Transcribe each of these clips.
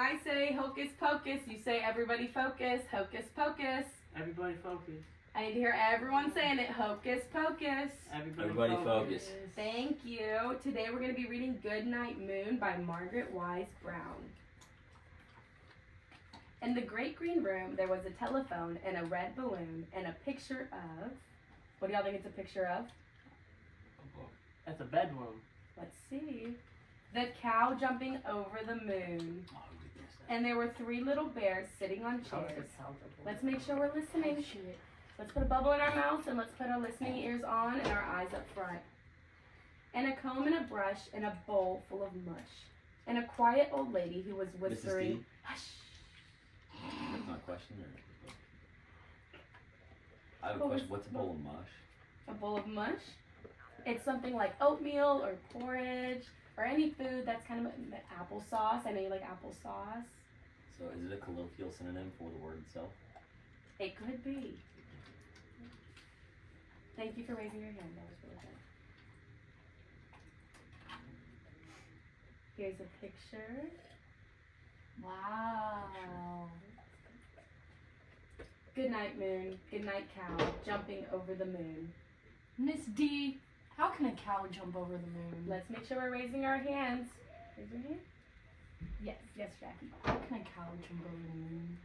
I say hocus pocus, you say everybody focus, hocus pocus. Everybody focus. I need to hear everyone saying it, hocus pocus. Everybody focus. Thank you. Today we're going to be reading Goodnight Moon by Margaret Wise Brown. In the great green room, there was a telephone and a red balloon and a picture of... What do y'all think it's a picture of? That's a bedroom. Let's see. The cow jumping over the moon. And there were 3 little bears sitting on chairs. Let's make sure we're listening. Let's put a bubble in our mouth and let's put our listening ears on and our eyes up front. And a comb and a brush and a bowl full of mush. And a quiet old lady who was whispering, hush. That's not a question, or? I have a question. What's a bowl of mush? A bowl of mush? It's something like oatmeal or porridge or any food that's kind of applesauce. I know you like applesauce. So is it a colloquial synonym for the word itself? It could be. Thank you for raising your hand. That was really good. Here's a picture. Wow. Good night, moon. Good night, cow. Jumping over the moon. Miss D, how can a cow jump over the moon? Let's make sure we're raising our hands. Raise your hand. Yes, yes, Jackie. How can a cow jump over the moon?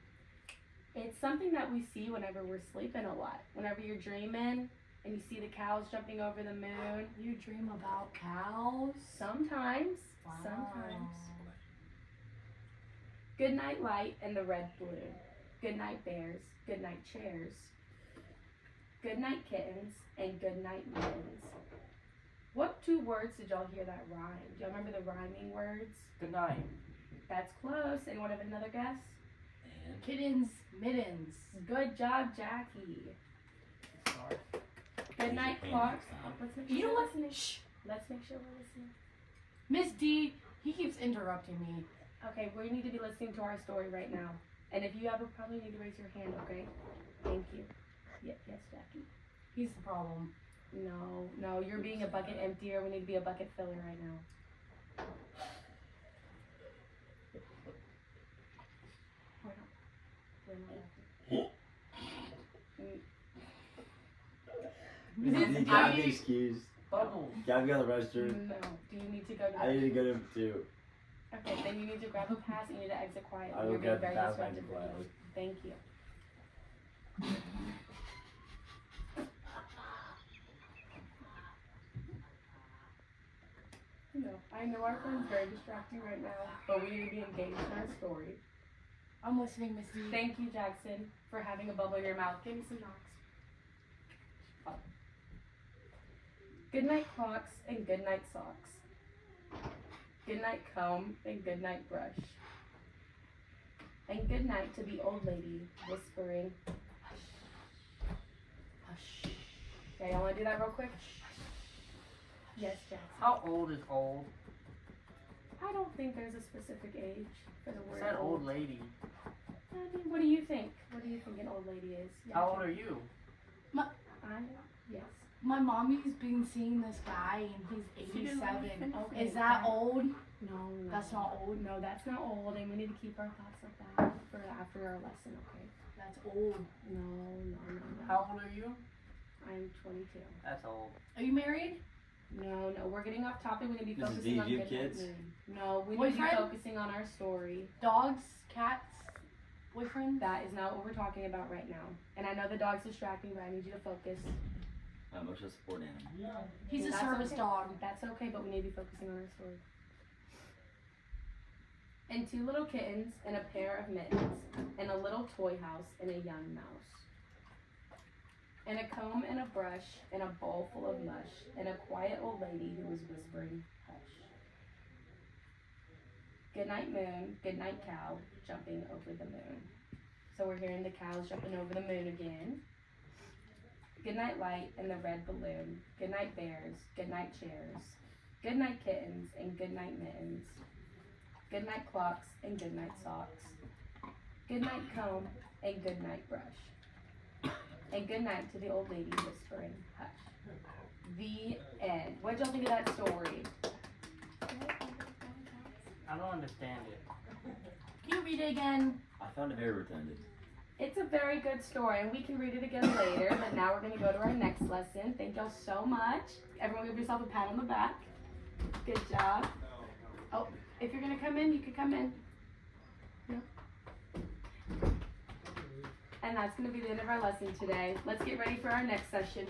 It's something that we see whenever we're sleeping a lot. Whenever you're dreaming and you see the cows jumping over the moon. You dream about cows? Sometimes. Wow. Sometimes. Good night, light and the red balloon. Good night, bears. Good night, chairs. Good night, kittens. And good night, mittens. What 2 words did y'all hear that rhyme? Do y'all remember the rhyming words? Good night. That's close. Anyone have another guess? And Kittens, mittens. Good job, Jackie. Sorry. Good night, Use your pen clocks. next time. Let's make You sure know we're what? listening. Shh. Let's make sure we're listening. Miss D, he keeps interrupting me. Okay, we need to be listening to our story right now. And if you have a problem, you need to raise your hand, okay? Thank you. Yes, Jackie. He's the problem. No, you're being a bucket emptier. We need to be a bucket filler right now. you gotta be excused. Bubbles. Gotta go to the restroom. No. Do you need to go to I need to go to 2. Okay, then you need to grab a pass and you need to exit quietly. I will You're being grab the very pass and disruptive exit right now. quietly. Thank you. I know our friend's very distracting right now, but we need to be engaged in our story. I'm listening, Miss D. Thank you, Jackson, for having a bubble in your mouth. Give me some knocks. Oh. Good night, clocks, and good night, socks. Good night, comb, and good night, brush. And good night to the old lady whispering, hush. Hush. Okay, y'all want to do that real quick? Yes, Jackson. How old is old? I don't think there's a specific age for the word It's that old lady. I mean, what do you think? What do you think an old lady is? Yeah, How old are you? Yes. My mommy's been seeing this guy and he's She didn't let me 87. finish. Okay, Is that fine. old? No. That's not old? No, that's not old, and we need to keep our thoughts like that for after our lesson, okay? That's old. No. How old are you? I'm 22. That's old. Are you married? No, we're getting off topic. We're going to be Mrs. focusing D, on do you have Goodnight kids? Moon. No, we need Boyfriend? to be focusing on our story. Dogs? Cats? Boyfriend? That is not what we're talking about right now. And I know the dog's distracting, but I need you to focus. My emotional support animal. He's a That's service okay. dog. That's okay, but we need to be focusing on our story. And 2 little kittens and a pair of mittens and a little toy house and a young mouse. And a comb and a brush and a bowl full of mush and a quiet old lady who was whispering, hush. Good night, moon. Good night, cow, jumping over the moon. So we're hearing the cows jumping over the moon again. Good night, light and the red balloon. Good night, bears. Good night, chairs. Good night, kittens and good night, mittens. Good night, clocks and good night, socks. Good night, comb and good night, brush. And good night to the old lady whispering, hush. The end. What did y'all think of that story? I don't understand it. Can read it again? I found it very redundant. It's a very good story, and we can read it again later. But now we're going to go to our next lesson. Thank y'all so much. Everyone give yourself a pat on the back. Good job. Oh, if you're going to come in, you can come in. No. And that's going to be the end of our lesson today. Let's get ready for our next session.